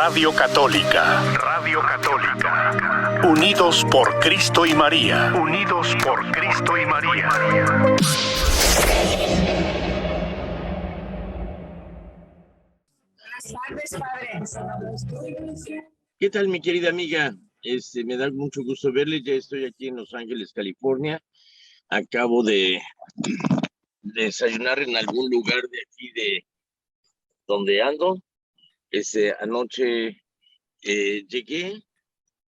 Radio Católica. Radio Católica. Unidos por Cristo y María. Unidos por Cristo y María. Buenas tardes, padre. ¿Qué tal, mi querida amiga? Me da mucho gusto verle. Ya estoy aquí en Los Ángeles, California. Acabo de desayunar en algún lugar de aquí de donde ando. Anoche llegué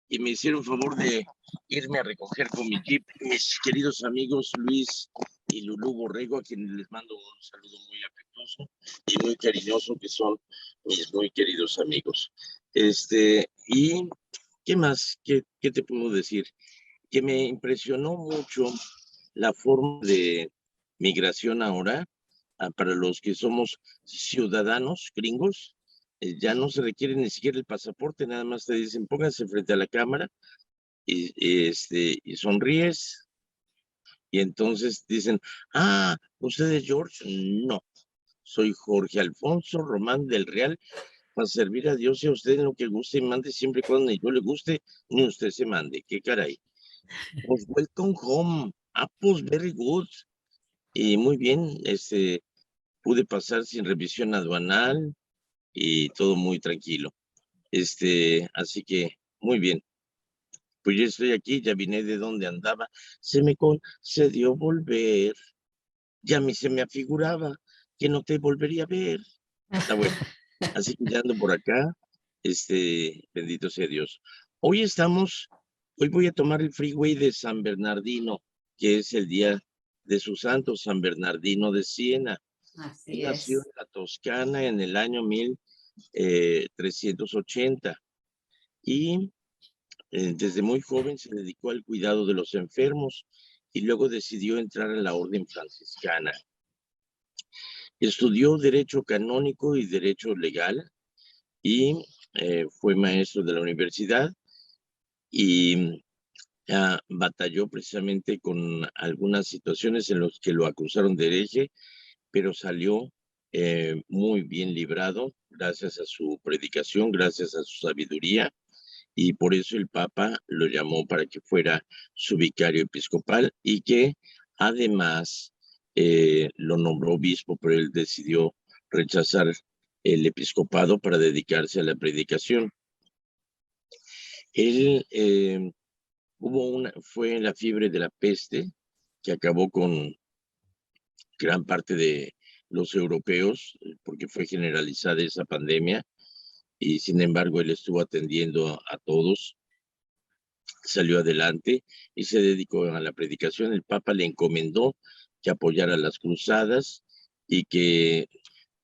y me hicieron favor de irme a recoger con mi jeep mis queridos amigos Luis y Lulú Borrego, a quienes les mando un saludo muy afectuoso y muy cariñoso, que son mis muy queridos amigos. Y ¿qué más? ¿Qué te puedo decir? Que me impresionó mucho la forma de migración ahora, para los que somos ciudadanos gringos. Ya no se requiere ni siquiera el pasaporte, nada más te dicen pónganse frente a la cámara y sonríes, y entonces dicen, ¿usted es George? No, soy Jorge Alfonso Román del Real, para servir a Dios y a usted en lo que guste y mande, siempre y cuando ni yo le guste, ni usted se mande. ¡Qué caray! Pues welcome home. Pues very good. Y muy bien, pude pasar sin revisión aduanal y todo muy tranquilo. Así que muy bien. Pues yo estoy aquí, ya vine de donde andaba. Se me concedió volver. Ya a mí se me afiguraba que no te volvería a ver. Está bueno. Así que ya ando por acá. Bendito sea Dios. Hoy voy a tomar el freeway de San Bernardino, que es el día de su santo, San Bernardino de Siena. Así Nació es. en la Toscana en el año 1380 y desde muy joven se dedicó al cuidado de los enfermos y luego decidió entrar a la orden franciscana. Estudió Derecho Canónico y Derecho Legal y fue maestro de la universidad y batalló precisamente con algunas situaciones en las que lo acusaron de hereje, pero salió muy bien librado gracias a su predicación, gracias a su sabiduría, y por eso el Papa lo llamó para que fuera su vicario episcopal y que además lo nombró obispo, pero él decidió rechazar el episcopado para dedicarse a la predicación. Él fue en la fiebre de la peste que acabó con gran parte de los europeos, porque fue generalizada esa pandemia, y sin embargo él estuvo atendiendo a todos, salió adelante y se dedicó a la predicación. El Papa le encomendó que apoyara las cruzadas y que,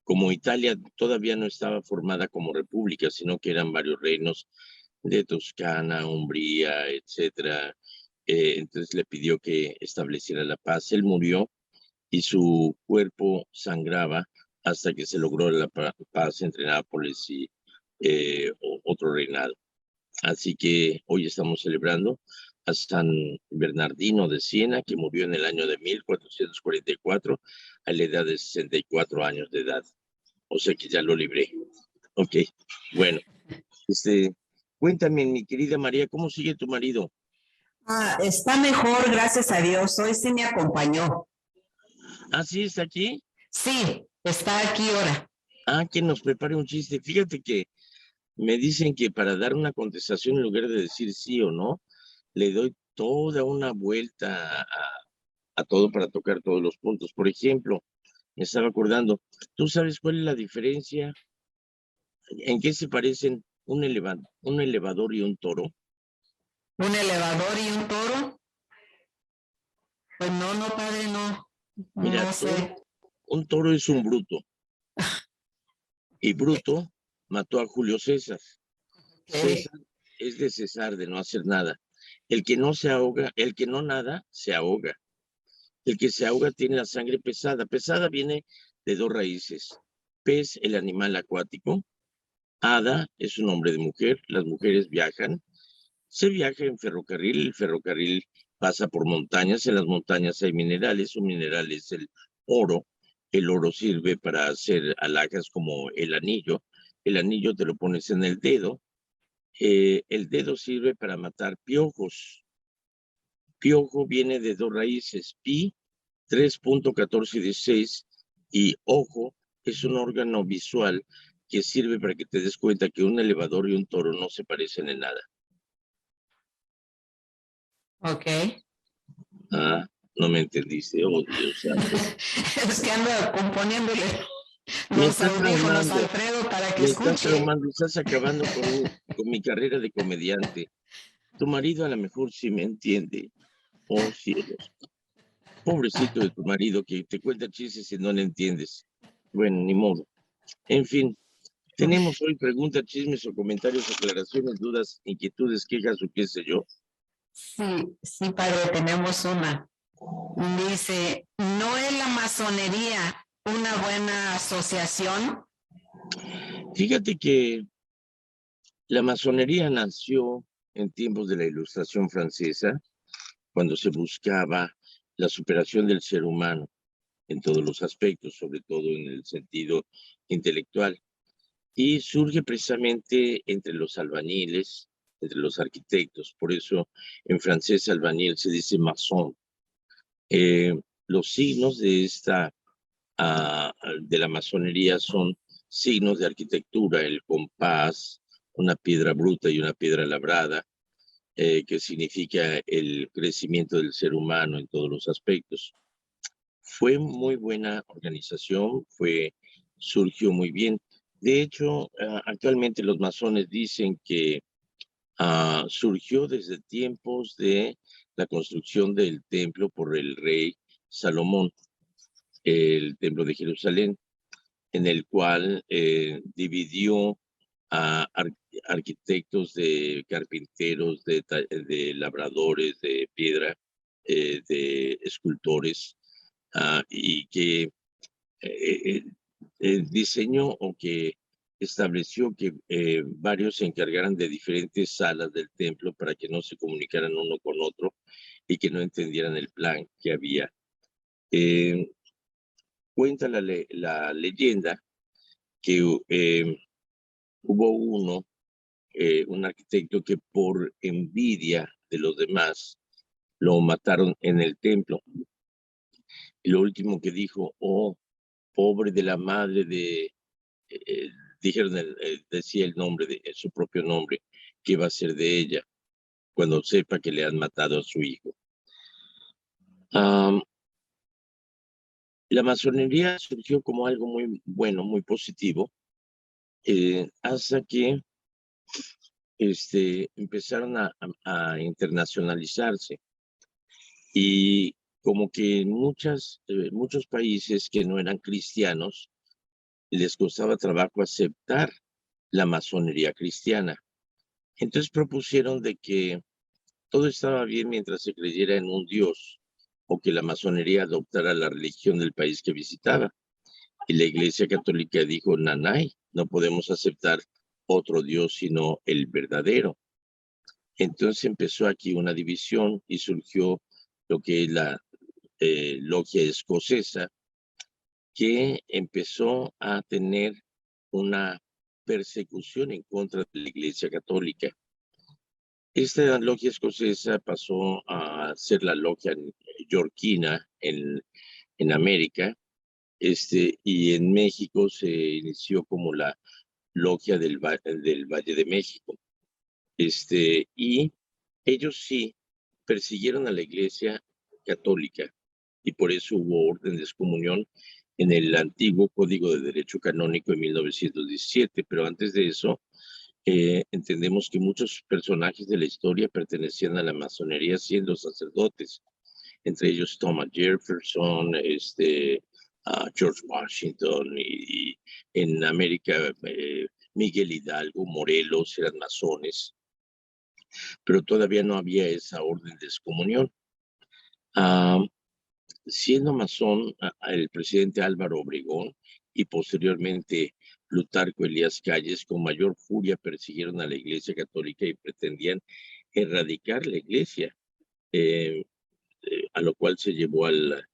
como Italia todavía no estaba formada como república, sino que eran varios reinos de Toscana, Umbría, etcétera, entonces le pidió que estableciera la paz. Él murió y su cuerpo sangraba hasta que se logró la paz entre Nápoles y otro reinado. Así que hoy estamos celebrando a San Bernardino de Siena, que murió en el año de 1444 a la edad de 64 años de edad. O sea que ya lo libré. Ok, bueno, cuéntame, mi querida María, ¿cómo sigue tu marido? Está mejor, gracias a Dios. Hoy sí me acompañó. ¿Sí está aquí? Sí, está aquí ahora. Que nos prepare un chiste. Fíjate que me dicen que para dar una contestación, en lugar de decir sí o no, le doy toda una vuelta a todo para tocar todos los puntos. Por ejemplo, me estaba acordando, ¿tú sabes cuál es la diferencia? ¿En qué se parecen un elevador y un toro? ¿Un elevador y un toro? Pues no, padre, no. Mira, No sé. un toro es un bruto, y Bruto mató a Julio César. César es de cesar, de no hacer nada. El que no se ahoga, el que no nada, se ahoga. El que se ahoga tiene la sangre pesada. Pesada viene de dos raíces. Pez, el animal acuático. Hada es un nombre de mujer. Las mujeres viajan. Se viaja en ferrocarril. El ferrocarril pasa por montañas. En las montañas hay minerales. Un mineral es el oro. El oro sirve para hacer alhajas como el anillo. el anillo te lo pones en el dedo. El dedo sirve para matar piojos. Piojo viene de dos raíces, pi, 3.1416, y ojo es un órgano visual que sirve para que te des cuenta que un elevador y un toro no se parecen en nada. Ok. Ah, no me entendiste, oh Dios santo. Es que ando componiéndole Me los estás audífonos a traumando, Alfredo para que me estás escuche. traumando, estás acabando con mi carrera de comediante. Tu marido a lo mejor sí me entiende. Oh cielos. Pobrecito de tu marido que te cuenta chistes y no le entiendes. Bueno, ni modo. En fin, tenemos hoy preguntas, chismes o comentarios, aclaraciones, dudas, inquietudes, quejas o qué sé yo. Sí, sí, padre, tenemos una. Dice, ¿no es la masonería una buena asociación? Fíjate que la masonería nació en tiempos de la Ilustración francesa, cuando se buscaba la superación del ser humano en todos los aspectos, sobre todo en el sentido intelectual. Y surge precisamente entre los albañiles, entre los arquitectos. Por eso en francés albañil se dice maçon. Los signos de de la masonería son signos de arquitectura, el compás, una piedra bruta y una piedra labrada, que significa el crecimiento del ser humano en todos los aspectos. Fue muy buena organización, surgió muy bien. De hecho, actualmente los masones dicen que surgió desde tiempos de la construcción del templo por el rey Salomón, el templo de Jerusalén, en el cual dividió a arquitectos, de carpinteros, de labradores de piedra, de escultores, y que diseñó o que estableció que varios se encargaran de diferentes salas del templo para que no se comunicaran uno con otro y que no entendieran el plan que había. Cuenta la leyenda que hubo un arquitecto que por envidia de los demás lo mataron en el templo. Y lo último que dijo, oh, pobre de la madre de, eh, dijeron, decía el nombre, su propio nombre, ¿qué va a ser de ella cuando sepa que le han matado a su hijo? La masonería surgió como algo muy bueno, muy positivo, hasta que empezaron a internacionalizarse, y como que en muchos países que no eran cristianos les costaba trabajo aceptar la masonería cristiana. Entonces propusieron de que todo estaba bien mientras se creyera en un Dios, o que la masonería adoptara la religión del país que visitaba. Y la Iglesia Católica dijo, nanay, no podemos aceptar otro Dios sino el verdadero. Entonces empezó aquí una división y surgió lo que es la logia escocesa, que empezó a tener una persecución en contra de la Iglesia Católica. Esta logia escocesa pasó a ser la logia yorquina en América, y en México se inició como la logia del Valle de México. Y ellos sí persiguieron a la Iglesia Católica, y por eso hubo orden de excomunión en el antiguo Código de Derecho Canónico de 1917, pero antes de eso entendemos que muchos personajes de la historia pertenecían a la masonería siendo sacerdotes, entre ellos Thomas Jefferson, George Washington, y en América Miguel Hidalgo, Morelos eran masones, pero todavía no había esa orden de excomunión. Siendo masón, el presidente Álvaro Obregón y posteriormente Plutarco Elías Calles, con mayor furia persiguieron a la Iglesia Católica y pretendían erradicar la Iglesia, a lo cual se llevó al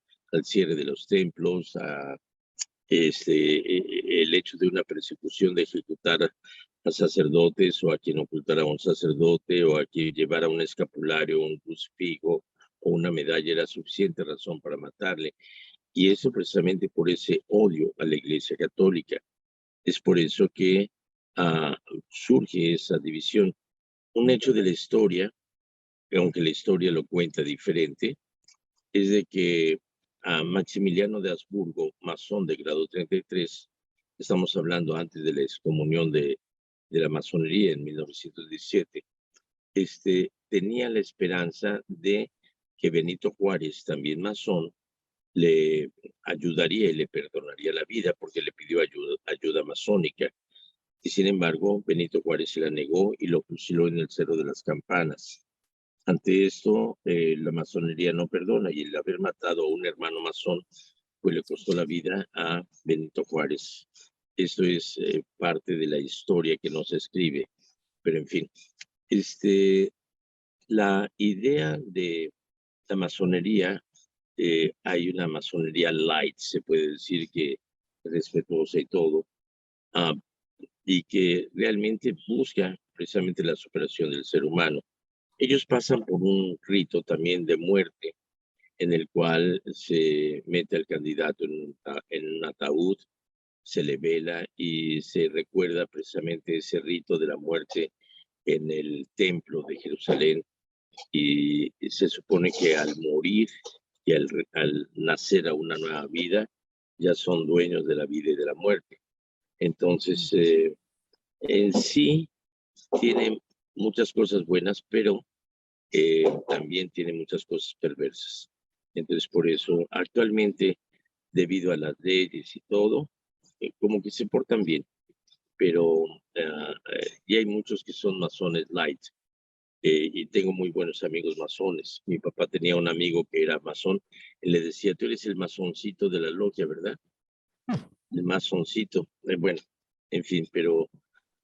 cierre de los templos, el hecho de una persecución de ejecutar a sacerdotes o a quien ocultara a un sacerdote o a quien llevara un escapulario, un crucifijo o una medalla era suficiente razón para matarle. Y eso precisamente por ese odio a la Iglesia Católica. Es por eso que surge esa división. Un hecho de la historia, aunque la historia lo cuenta diferente, es de que a Maximiliano de Habsburgo, masón de grado 33, estamos hablando antes de la excomunión de la masonería en 1917, tenía la esperanza de que Benito Juárez, también masón, le ayudaría y le perdonaría la vida porque le pidió ayuda masónica. Y sin embargo, Benito Juárez se la negó y lo fusiló en el Cerro de las Campanas. Ante esto, la masonería no perdona y el haber matado a un hermano masón pues le costó la vida a Benito Juárez. Esto es parte de la historia que no se escribe, pero en fin. La idea de la masonería, hay una masonería light, se puede decir, que respetuosa y todo, y que realmente busca precisamente la superación del ser humano. Ellos pasan por un rito también de muerte, en el cual se mete al candidato en un ataúd, se le vela y se recuerda precisamente ese rito de la muerte en el templo de Jerusalén. Y se supone que al morir y al nacer a una nueva vida, ya son dueños de la vida y de la muerte. Entonces, en sí, tiene muchas cosas buenas, pero también tiene muchas cosas perversas. Entonces, por eso, actualmente, debido a las leyes y todo, como que se portan bien, pero y hay muchos que son masones light, y tengo muy buenos amigos masones. Mi papá tenía un amigo que era masón, y le decía, tú eres el masoncito de la logia, ¿verdad? El masoncito. Bueno, en fin, pero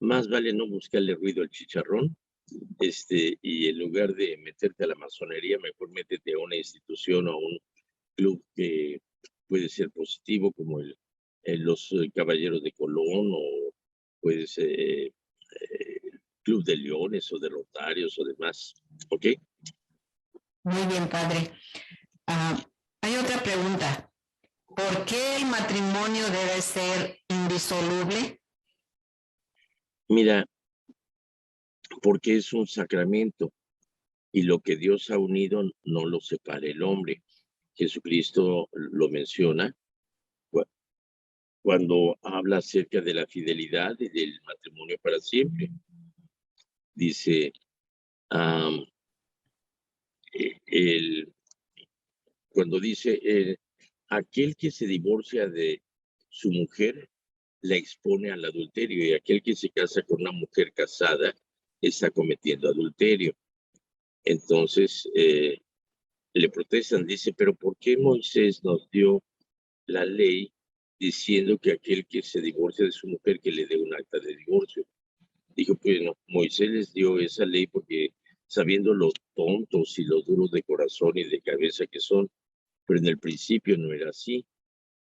más vale no buscarle ruido al chicharrón, y en lugar de meterte a la masonería, mejor métete a una institución o a un club que puede ser positivo, como los Caballeros de Colón, o puede ser Club de Leones o de Rotarios o demás. ¿Ok? Muy bien, padre. Hay otra pregunta. ¿Por qué el matrimonio debe ser indisoluble? Mira, porque es un sacramento y lo que Dios ha unido no lo separa el hombre. Jesucristo lo menciona cuando habla acerca de la fidelidad y del matrimonio para siempre. Dice, cuando dice, aquel que se divorcia de su mujer la expone al adulterio, y aquel que se casa con una mujer casada está cometiendo adulterio. Entonces, le protestan, dice, pero ¿por qué Moisés nos dio la ley diciendo que aquel que se divorcia de su mujer que le dé un acta de divorcio? Dijo, pues no, Moisés les dio esa ley porque sabiendo lo tontos y los duros de corazón y de cabeza que son, pero en el principio no era así.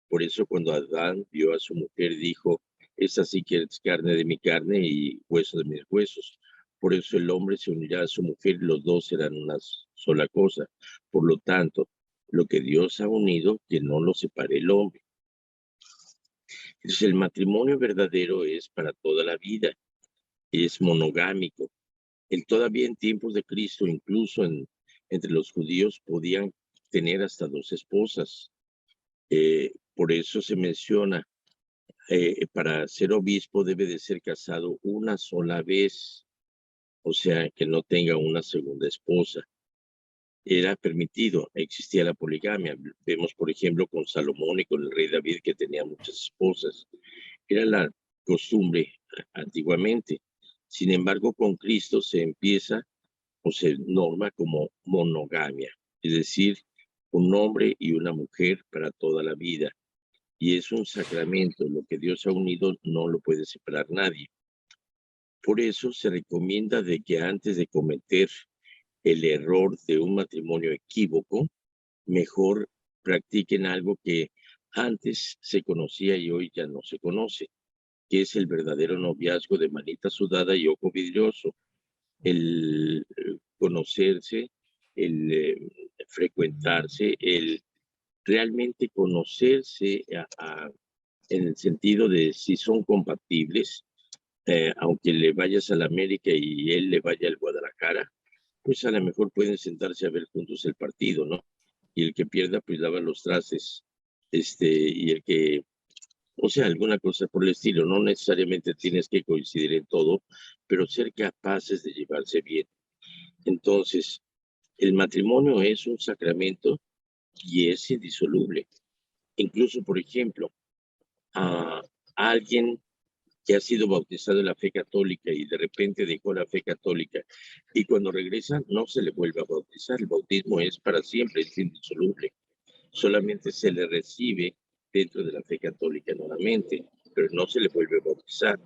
Por eso cuando Adán vio a su mujer dijo, esa sí que es carne de mi carne y hueso de mis huesos. Por eso el hombre se unirá a su mujer y los dos serán una sola cosa. Por lo tanto, lo que Dios ha unido, que no lo separe el hombre. Entonces el matrimonio verdadero es para toda la vida, es monogámico. Todavía en tiempos de Cristo, incluso entre los judíos, podían tener hasta 2 esposas. Por eso se menciona, para ser obispo debe de ser casado una sola vez, o sea, que no tenga una segunda esposa. Era permitido, existía la poligamia. Vemos, por ejemplo, con Salomón y con el rey David, que tenía muchas esposas. Era la costumbre antiguamente. Sin embargo, con Cristo se empieza o se norma como monogamia, es decir, un hombre y una mujer para toda la vida. Y es un sacramento, lo que Dios ha unido no lo puede separar nadie. Por eso se recomienda de que antes de cometer el error de un matrimonio equívoco, mejor practiquen algo que antes se conocía y hoy ya no se conoce, que es el verdadero noviazgo de manita sudada y ojo vidrioso. El conocerse, el frecuentarse, el realmente conocerse en el sentido de si son compatibles, aunque le vayas a la América y él le vaya al Guadalajara, pues a lo mejor pueden sentarse a ver juntos el partido, ¿no? Y el que pierda, pues lava los trastes, y el que, o sea, alguna cosa por el estilo, no necesariamente tienes que coincidir en todo, pero ser capaces de llevarse bien. Entonces, el matrimonio es un sacramento y es indisoluble. Incluso, por ejemplo, a alguien que ha sido bautizado en la fe católica y de repente dejó la fe católica y cuando regresa no se le vuelve a bautizar. El bautismo es para siempre, es indisoluble. Solamente se le recibe dentro de la fe católica nuevamente, pero no se le vuelve a bautizar.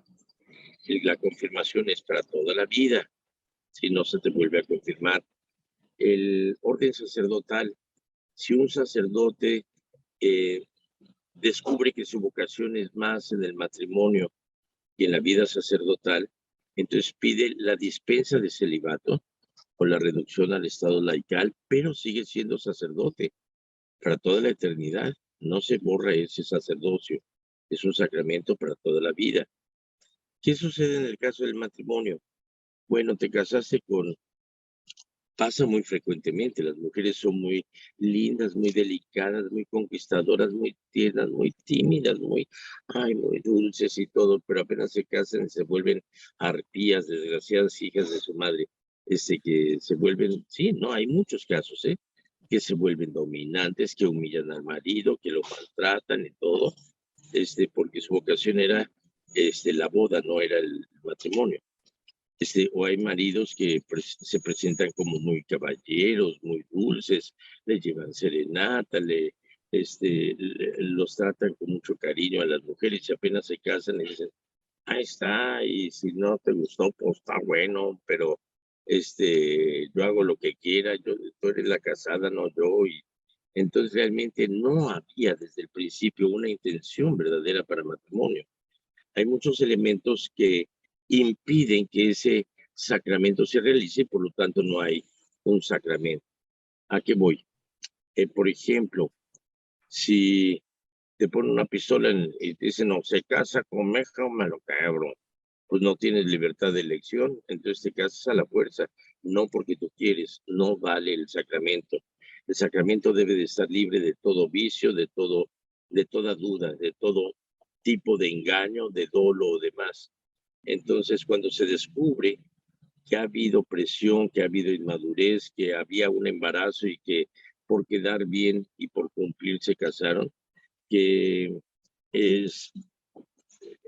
Y la confirmación es para toda la vida, si no se te vuelve a confirmar. El orden sacerdotal, si un sacerdote descubre que su vocación es más en el matrimonio y en la vida sacerdotal, entonces pide la dispensa de celibato o la reducción al estado laical, pero sigue siendo sacerdote para toda la eternidad. No se borra ese sacerdocio. Es un sacramento para toda la vida. ¿Qué sucede en el caso del matrimonio? Bueno, te casaste con... Pasa muy frecuentemente, las mujeres son muy lindas, muy delicadas, muy conquistadoras, muy tiernas, muy tímidas, muy dulces y todo, pero apenas se casan y se vuelven arpías, desgraciadas hijas de su madre, que se vuelven, sí, no, hay muchos casos, que se vuelven dominantes, que humillan al marido, que lo maltratan y todo, porque su vocación era, la boda, no era el matrimonio. O hay maridos que se presentan como muy caballeros, muy dulces, le llevan serenata, los tratan con mucho cariño a las mujeres y apenas se casan y dicen, ahí está, y si no te gustó, pues está bueno, pero yo hago lo que quiera, tú eres la casada, no yo, y entonces realmente no había desde el principio una intención verdadera para matrimonio. Hay muchos elementos que impiden que ese sacramento se realice, por lo tanto no hay un sacramento. ¿A qué voy? Por ejemplo, si te ponen una pistola y te dicen, no, se casa con meja o me lo cabrón, pues no tienes libertad de elección, entonces te casas a la fuerza, no porque tú quieres, no vale el sacramento. El sacramento debe de estar libre de todo vicio, de toda duda, de todo tipo de engaño, de dolo o demás. Entonces, cuando se descubre que ha habido presión, que ha habido inmadurez, que había un embarazo y que por quedar bien y por cumplir se casaron, que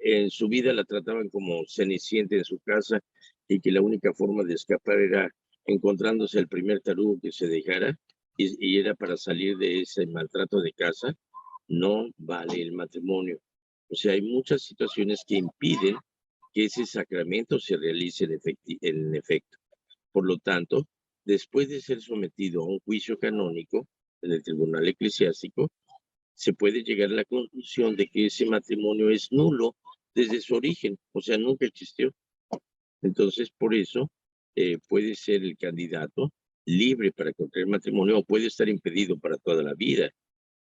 en su vida la trataban como cenicienta en su casa y que la única forma de escapar era encontrándose el primer tarugo que se dejara y era para salir de ese maltrato de casa, no vale el matrimonio. O sea, hay muchas situaciones que impiden que ese sacramento se realice en efecto. Por lo tanto, después de ser sometido a un juicio canónico en el tribunal eclesiástico, se puede llegar a la conclusión de que ese matrimonio es nulo desde su origen, o sea, nunca existió. Entonces, por eso, puede ser el candidato libre para contraer matrimonio o puede estar impedido para toda la vida.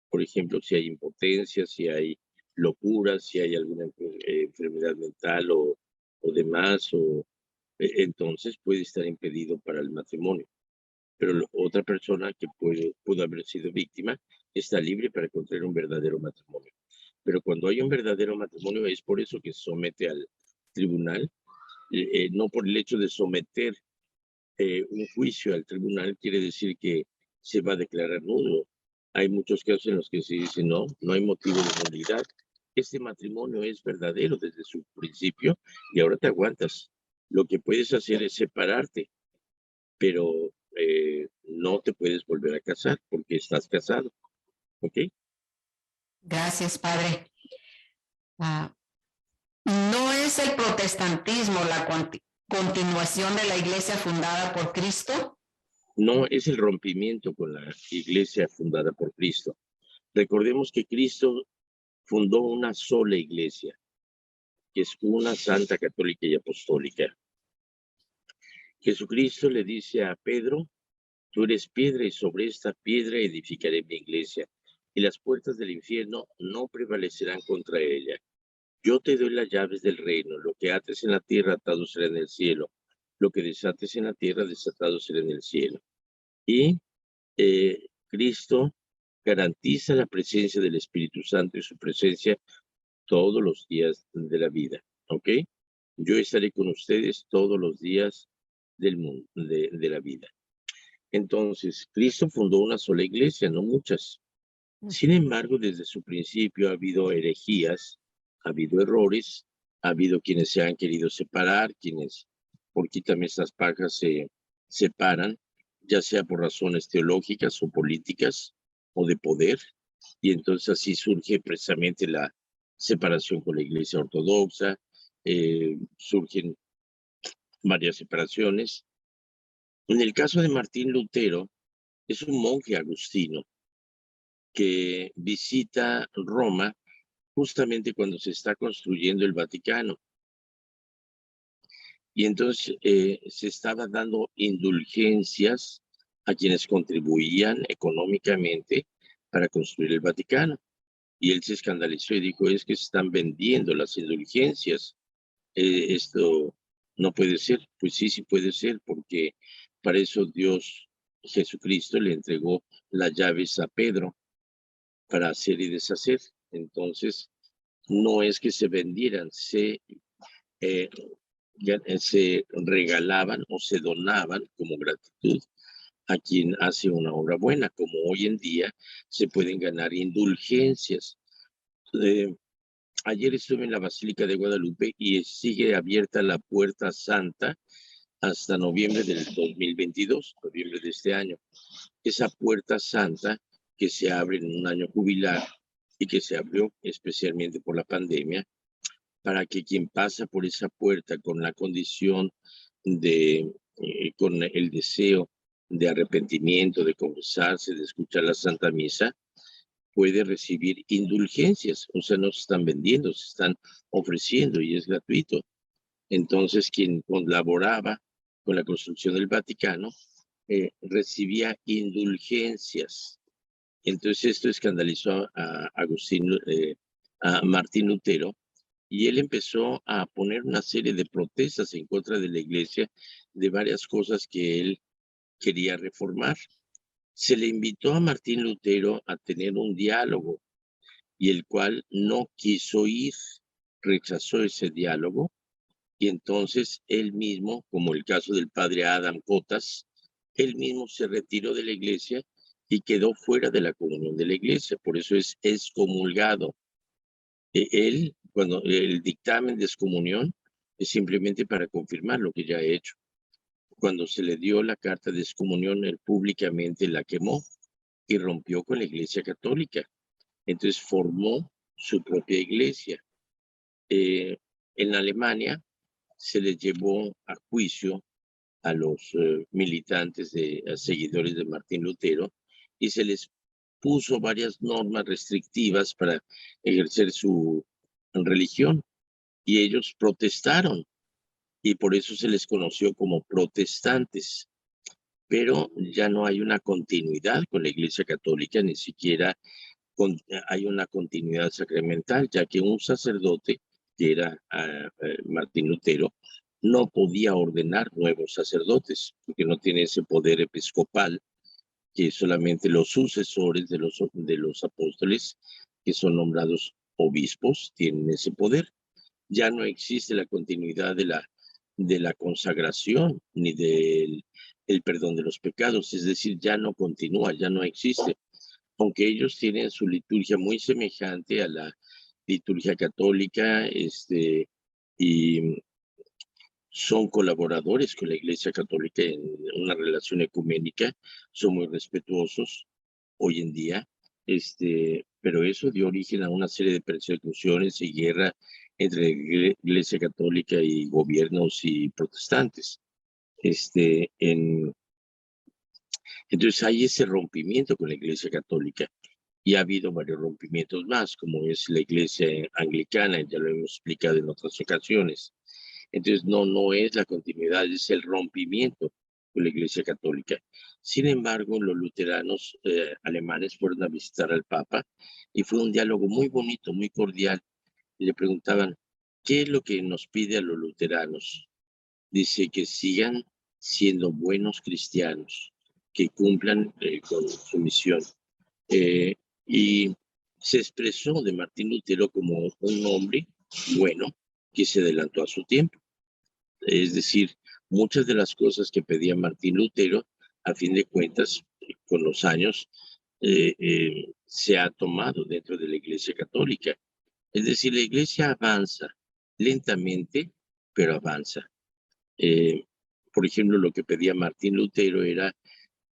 Por ejemplo, si hay impotencia, si hay locura, si hay alguna enfermedad mental o demás, entonces puede estar impedido para el matrimonio. Pero otra persona que pudo haber sido víctima está libre para contraer un verdadero matrimonio. Pero cuando hay un verdadero matrimonio es por eso que se somete al tribunal, no por el hecho de someter un juicio al tribunal quiere decir que se va a declarar nulo. Hay muchos casos en los que se dice no hay motivo de nulidad. Este matrimonio es verdadero desde su principio y ahora te aguantas. Lo que puedes hacer es separarte, pero no te puedes volver a casar porque estás casado. ¿Ok? Gracias, padre. ¿No es el protestantismo la continuación de la iglesia fundada por Cristo? No es el rompimiento con la iglesia fundada por Cristo. Recordemos que Cristo fundó una sola iglesia, que es una santa, católica y apostólica. Jesucristo le dice a Pedro: tú eres piedra y sobre esta piedra edificaré mi iglesia, y las puertas del infierno no prevalecerán contra ella. Yo te doy las llaves del reino. Lo que ates en la tierra, atado será en el cielo. Lo que desates en la tierra, desatado será en el cielo. Y Cristo garantiza la presencia del Espíritu Santo y su presencia todos los días de la vida. ¿Ok? Yo estaré con ustedes todos los días del mundo, de la vida. Entonces, Cristo fundó una sola iglesia, no muchas. Sin embargo, desde su principio ha habido herejías, ha habido errores, ha habido quienes se han querido separar, quienes, por quítame estas pajas, se separan, ya sea por razones teológicas o políticas o de poder. Y entonces así surge precisamente la separación con la Iglesia Ortodoxa, surgen varias separaciones. En el caso de Martín Lutero, es un monje agustino que visita Roma justamente cuando se está construyendo el Vaticano. Y entonces se estaba dando indulgencias a quienes contribuían económicamente para construir el Vaticano. Y él se escandalizó y dijo: es que se están vendiendo las indulgencias. Esto no puede ser. Pues sí, sí puede ser, porque para eso Dios, Jesucristo, le entregó las llaves a Pedro para hacer y deshacer. Entonces, no es que se vendieran, se regalaban o se donaban como gratitud a quien hace una obra buena, como hoy en día se pueden ganar indulgencias. Ayer estuve en la Basílica de Guadalupe y sigue abierta la Puerta Santa hasta noviembre del 2022, noviembre de este año. Esa Puerta Santa que se abre en un año jubilar y que se abrió especialmente por la pandemia, para que quien pasa por esa puerta con la condición de, con el deseo de arrepentimiento, de confesarse, de escuchar la Santa Misa, puede recibir indulgencias. O sea, no se están vendiendo, se están ofreciendo y es gratuito. Entonces, quien colaboraba con la construcción del Vaticano recibía indulgencias. Entonces, esto escandalizó a a Martín Lutero, y él empezó a poner una serie de protestas en contra de la iglesia, de varias cosas que él quería reformar. Se le invitó a Martín Lutero a tener un diálogo, y el cual no quiso ir, rechazó ese diálogo, y entonces él mismo, como el caso del padre Adam Cotas, él mismo se retiró de la iglesia y quedó fuera de la comunión de la iglesia, por eso es excomulgado. Él, cuando el dictamen de excomunión es simplemente para confirmar lo que ya ha hecho. Cuando se le dio la carta de excomunión, él públicamente la quemó y rompió con la Iglesia Católica. Entonces formó su propia iglesia. En Alemania se les llevó a juicio a los militantes, seguidores de Martín Lutero, y se les puso varias normas restrictivas para ejercer su religión, y ellos protestaron, y por eso se les conoció como protestantes. Pero ya no hay una continuidad con la Iglesia Católica, ni siquiera hay una continuidad sacramental, ya que un sacerdote, que era Martín Lutero, no podía ordenar nuevos sacerdotes, porque no tiene ese poder episcopal, que solamente los sucesores de los apóstoles, que son nombrados obispos, tienen ese poder. Ya no existe la continuidad de la consagración, ni del el perdón de los pecados, es decir, ya no continúa, ya no existe. Aunque ellos tienen su liturgia muy semejante a la liturgia católica, y son colaboradores con la Iglesia Católica en una relación ecuménica, son muy respetuosos hoy en día, pero eso dio origen a una serie de persecuciones y guerra entre la Iglesia Católica y gobiernos y protestantes. Entonces hay ese rompimiento con la Iglesia Católica, y ha habido varios rompimientos más, como es la iglesia anglicana, ya lo hemos explicado en otras ocasiones. Entonces, no es la continuidad, es el rompimiento con la iglesia católica. Sin embargo, los luteranos alemanes fueron a visitar al Papa y fue un diálogo muy bonito, muy cordial. Y le preguntaban, ¿qué es lo que nos pide a los luteranos? Dice que sigan siendo buenos cristianos, que cumplan con su misión. Y se expresó de Martín Lutero como un hombre bueno que se adelantó a su tiempo. Es decir, muchas de las cosas que pedía Martín Lutero, a fin de cuentas, con los años, se ha tomado dentro de la Iglesia Católica. Es decir, la Iglesia avanza lentamente, pero avanza. Por ejemplo, lo que pedía Martín Lutero era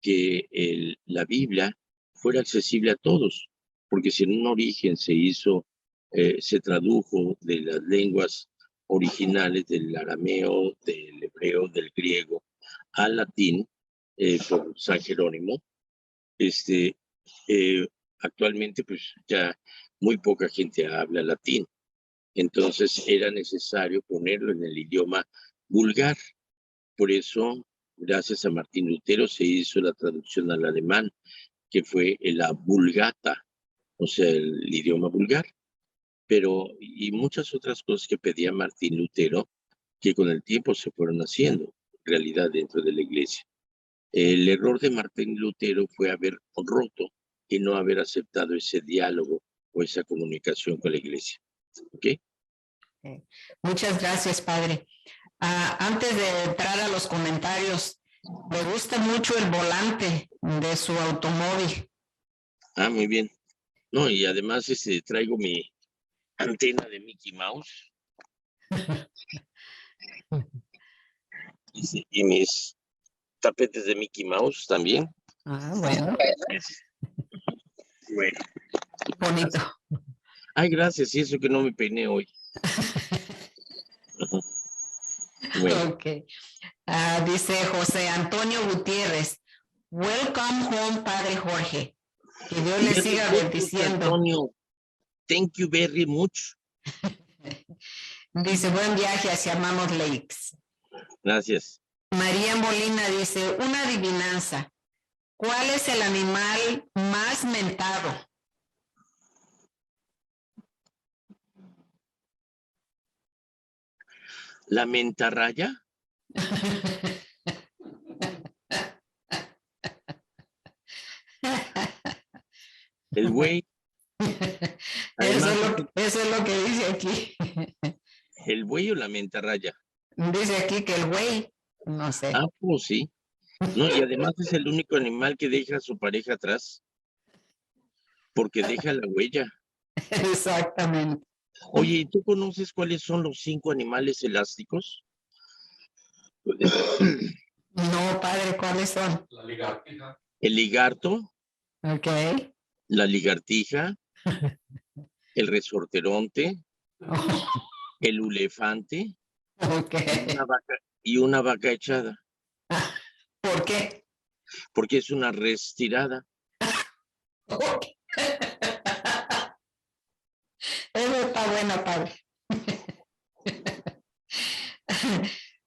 que la Biblia fuera accesible a todos, porque si en un origen se tradujo de las lenguas originales del arameo, del hebreo, del griego, al latín, por San Jerónimo, actualmente pues ya muy poca gente habla latín. Entonces era necesario ponerlo en el idioma vulgar. Por eso, gracias a Martín Lutero, se hizo la traducción al alemán, que fue la Vulgata, o sea, el idioma vulgar. Pero, y muchas otras cosas que pedía Martín Lutero, que con el tiempo se fueron haciendo realidad dentro de la iglesia. El error de Martín Lutero fue haber roto y no haber aceptado ese diálogo o esa comunicación con la iglesia. ¿Ok? Muchas gracias, padre. Antes de entrar a los comentarios, me gusta mucho el volante de su automóvil. Ah, muy bien. No, y además traigo mi antena de Mickey Mouse y mis tapetes de Mickey Mouse también. Bueno. Bueno. Bonito. Ay, gracias, y eso que no me peiné hoy. Bueno. Ok. Dice José Antonio Gutiérrez, welcome home, padre Jorge. Que Dios le siga bendiciendo. Antonio, thank you very much. Dice, buen viaje hacia Mammoth Lakes. Gracias. María Molina dice, una adivinanza. ¿Cuál es el animal más mentado? ¿La mentarraya? El güey. Eso es lo que dice aquí. ¿El buey o la mentarraya? Dice aquí que el güey, no sé. Ah, pues sí. No, y además es el único animal que deja a su pareja atrás. Porque deja la huella. Exactamente. Oye, ¿y tú conoces cuáles son los 5 animales elásticos? No, padre, ¿cuáles son? La ligartija. El ligarto. Ok. La ligartija. El resorteronte. Oh, El elefante. ok. Y una vaca echada. ¿Por qué? Porque es una res tirada. Okay. Eso está bueno, padre.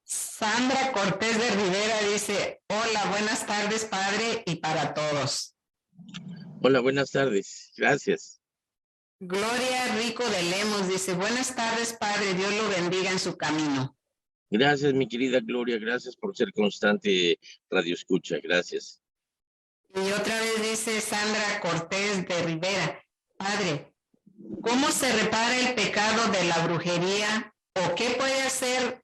Sandra Cortés de Rivera dice, hola, buenas tardes, padre, y para todos. Hola, buenas tardes. Gracias. Gloria Rico de Lemos dice, buenas tardes, padre, Dios lo bendiga en su camino. Gracias, mi querida Gloria. Gracias por ser constante radio escucha. Gracias. Y otra vez dice Sandra Cortés de Rivera, padre, ¿cómo se repara el pecado de la brujería o qué puede hacer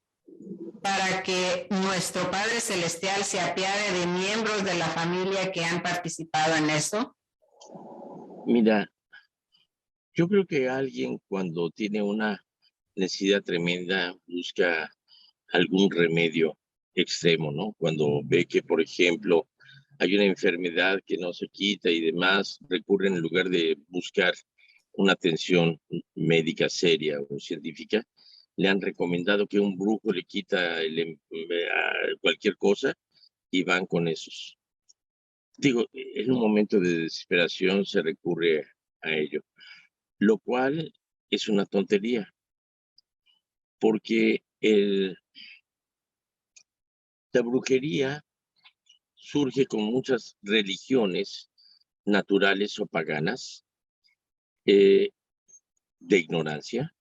para que nuestro Padre Celestial se apiade de miembros de la familia que han participado en eso? Mira, yo creo que alguien cuando tiene una necesidad tremenda busca algún remedio extremo, ¿no? Cuando ve que, por ejemplo, hay una enfermedad que no se quita y demás, recurren en lugar de buscar una atención médica seria o científica, le han recomendado que un brujo le quita cualquier cosa y van con esos. Digo, en un momento de desesperación se recurre a ello, lo cual es una tontería, porque la brujería surge con muchas religiones naturales o paganas de ignorancia,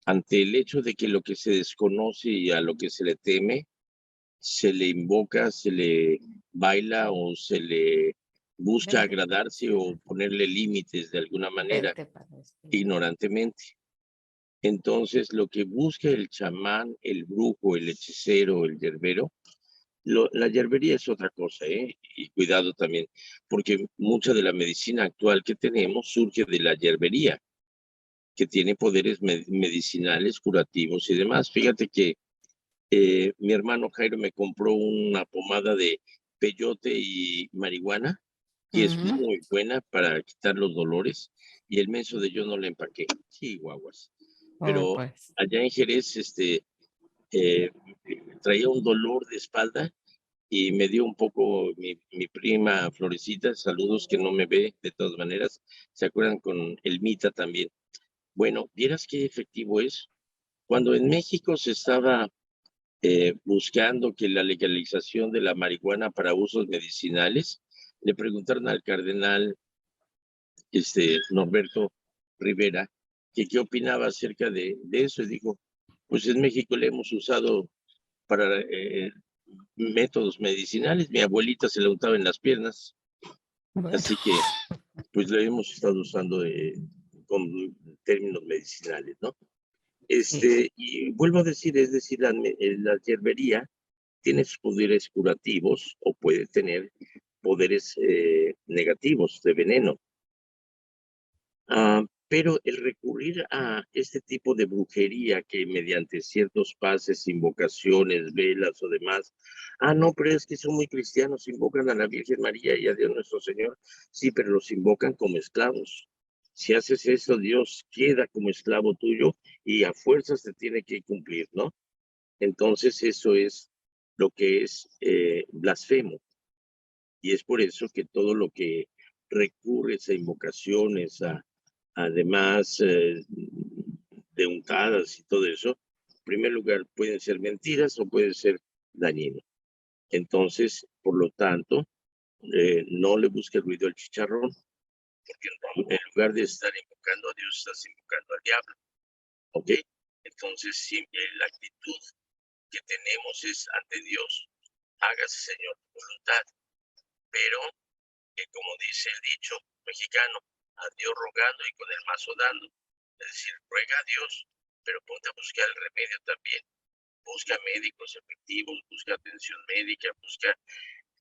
ante el hecho de que lo que se desconoce y a lo que se le teme, se le invoca, se le baila o se le busca agradarse o ponerle límites de alguna manera, ignorantemente. Entonces, lo que busca el chamán, el brujo, el hechicero, el yerbero, la yerbería es otra cosa, ¿eh? Y cuidado también, porque mucha de la medicina actual que tenemos surge de la yerbería, que tiene poderes medicinales, curativos y demás. Fíjate que mi hermano Jairo me compró una pomada de peyote y marihuana, que es muy buena para quitar los dolores, y el menso de yo no le empaqué. Chihuahuas. Pero pues. allá en Jerez, traía un dolor de espalda y me dio un poco mi prima Florecita, saludos, que no me ve de todas maneras, se acuerdan con Elmita también. Bueno, vieras qué efectivo es. Cuando en México se estaba buscando que la legalización de la marihuana para usos medicinales, le preguntaron al cardenal Norberto Rivera que qué opinaba acerca de eso, y dijo, pues en México le hemos usado para métodos medicinales, mi abuelita se la untaba en las piernas, así que pues lo hemos estado usando con términos medicinales, ¿no? Y vuelvo a decir, es decir, la hierbería tiene sus poderes curativos o puede tener poderes negativos de veneno. Pero el recurrir a este tipo de brujería que mediante ciertos pases, invocaciones, velas o demás, no, pero es que son muy cristianos, invocan a la Virgen María y a Dios nuestro Señor. Sí, pero los invocan como esclavos. Si haces eso, Dios queda como esclavo tuyo y a fuerzas te tiene que cumplir, ¿no? Entonces eso es lo que es blasfemo. Y es por eso que todo lo que recurres a invocaciones, además de untadas y todo eso, en primer lugar pueden ser mentiras o pueden ser dañinos. Entonces, por lo tanto, no le busques ruido al chicharrón, porque en lugar de estar invocando a Dios, estás invocando al diablo. ¿Ok? Entonces, siempre la actitud que tenemos es ante Dios, hágase, Señor, tu voluntad. Pero, como dice el dicho mexicano, a Dios rogando y con el mazo dando. Es decir, ruega a Dios, pero ponte a buscar el remedio también. Busca médicos efectivos, busca atención médica, busca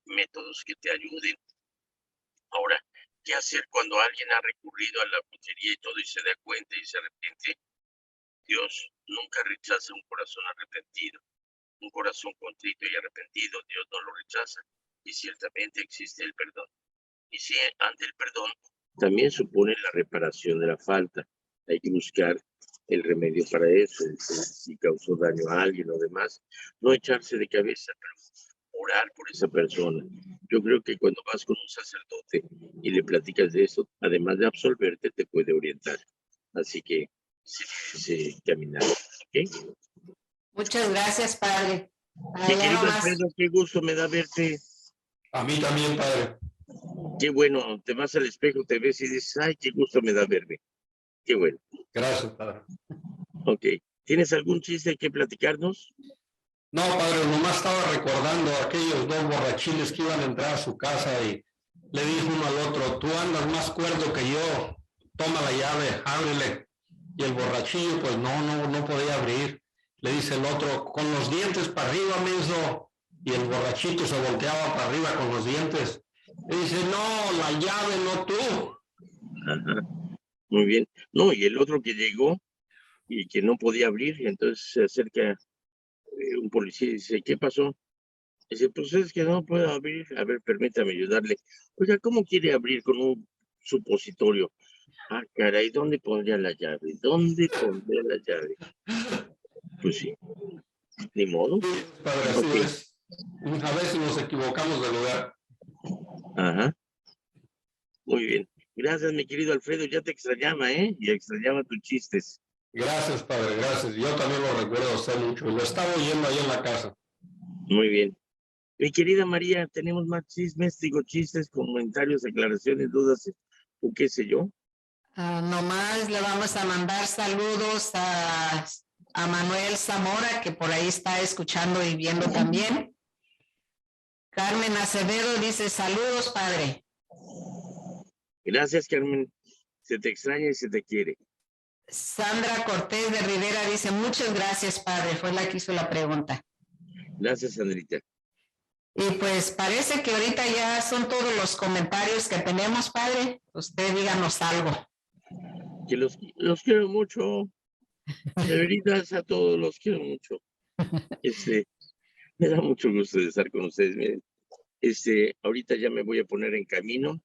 métodos que te ayuden. Ahora, ¿qué hacer cuando alguien ha recurrido a la brujería y todo y se da cuenta y se arrepiente? Dios nunca rechaza un corazón arrepentido. Un corazón contrito y arrepentido, Dios no lo rechaza. Y ciertamente existe el perdón. Y si ante el perdón también supone la reparación de la falta. Hay que buscar el remedio para eso, si causó daño a alguien o demás. No echarse de cabeza, pero orar por esa persona. Yo creo que cuando vas con un sacerdote y le platicas de eso, además de absolverte, te puede orientar. Así que se caminar. ¿Okay? Muchas gracias, padre. Mi querido Alfredo, qué gusto me da verte. A mí también, padre. Qué bueno, te vas al espejo, te ves y dices, ay, qué gusto me da verme. Qué bueno. Gracias, padre. Ok. ¿Tienes algún chiste que platicarnos? No, padre, nomás estaba recordando a aquellos dos borrachiles que iban a entrar a su casa y le dijo uno al otro, tú andas más cuerdo que yo, toma la llave, ábrele. Y el borrachillo, pues no podía abrir. Le dice el otro, con los dientes para arriba, menso. Y el borrachito se volteaba para arriba con los dientes. Le dice, no, la llave, no tú. Ajá. Muy bien. No, y el otro que llegó y que no podía abrir, y entonces se acerca un policía y dice, ¿qué pasó? Dice, pues es que no puedo abrir. A ver, permítame ayudarle. Oiga, ¿cómo quiere abrir con un supositorio? Caray, ¿dónde pondría la llave? ¿Dónde pondría la llave? Pues sí, ni modo. Padre, así es. A veces nos equivocamos de lugar. Ajá. Muy bien. Gracias, mi querido Alfredo, ya te extrañaba, ya extrañaba tus chistes. Gracias, padre, gracias. Yo también lo recuerdo a usted mucho. Lo estaba oyendo ahí en la casa. Muy bien. Mi querida María, tenemos más chismes, digo chistes, comentarios, aclaraciones, dudas, o qué sé yo. Nomás le vamos a mandar saludos a Manuel Zamora, que por ahí está escuchando y viendo también. Carmen Acevedo dice, saludos, padre. Gracias, Carmen. Se te extraña y se te quiere. Sandra Cortés de Rivera dice, muchas gracias, padre. Fue la que hizo la pregunta. Gracias, Sandrita. Y pues parece que ahorita ya son todos los comentarios que tenemos, padre. Usted díganos algo. Que los quiero mucho. De veras, a todos los quiero mucho. Me da mucho gusto de estar con ustedes. Miren, ahorita ya me voy a poner en camino.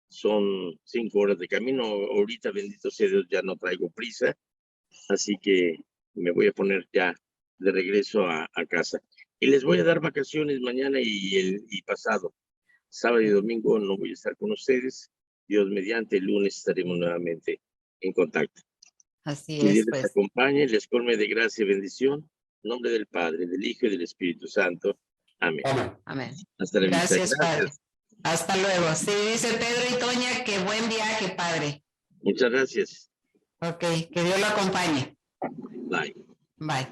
Son 5 horas de camino. Ahorita, bendito sea Dios, ya no traigo prisa. Así que me voy a poner ya de regreso a casa. Y les voy a dar vacaciones mañana y pasado. Sábado y domingo no voy a estar con ustedes. Dios mediante, el lunes estaremos nuevamente en contacto. Así Que es, Dios pues. les acompañe, les colme de gracia y bendición. En nombre del Padre, del Hijo y del Espíritu Santo. Amén. Amén. Amén. Hasta la vista. Gracias, padre. Hasta luego. Sí, dice Pedro y Toña, que buen viaje, padre. Muchas gracias. Ok, que Dios lo acompañe. Bye. Bye.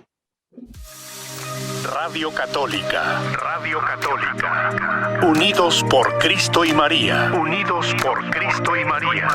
Radio Católica. Radio Católica. Unidos por Cristo y María. Unidos por Cristo y María.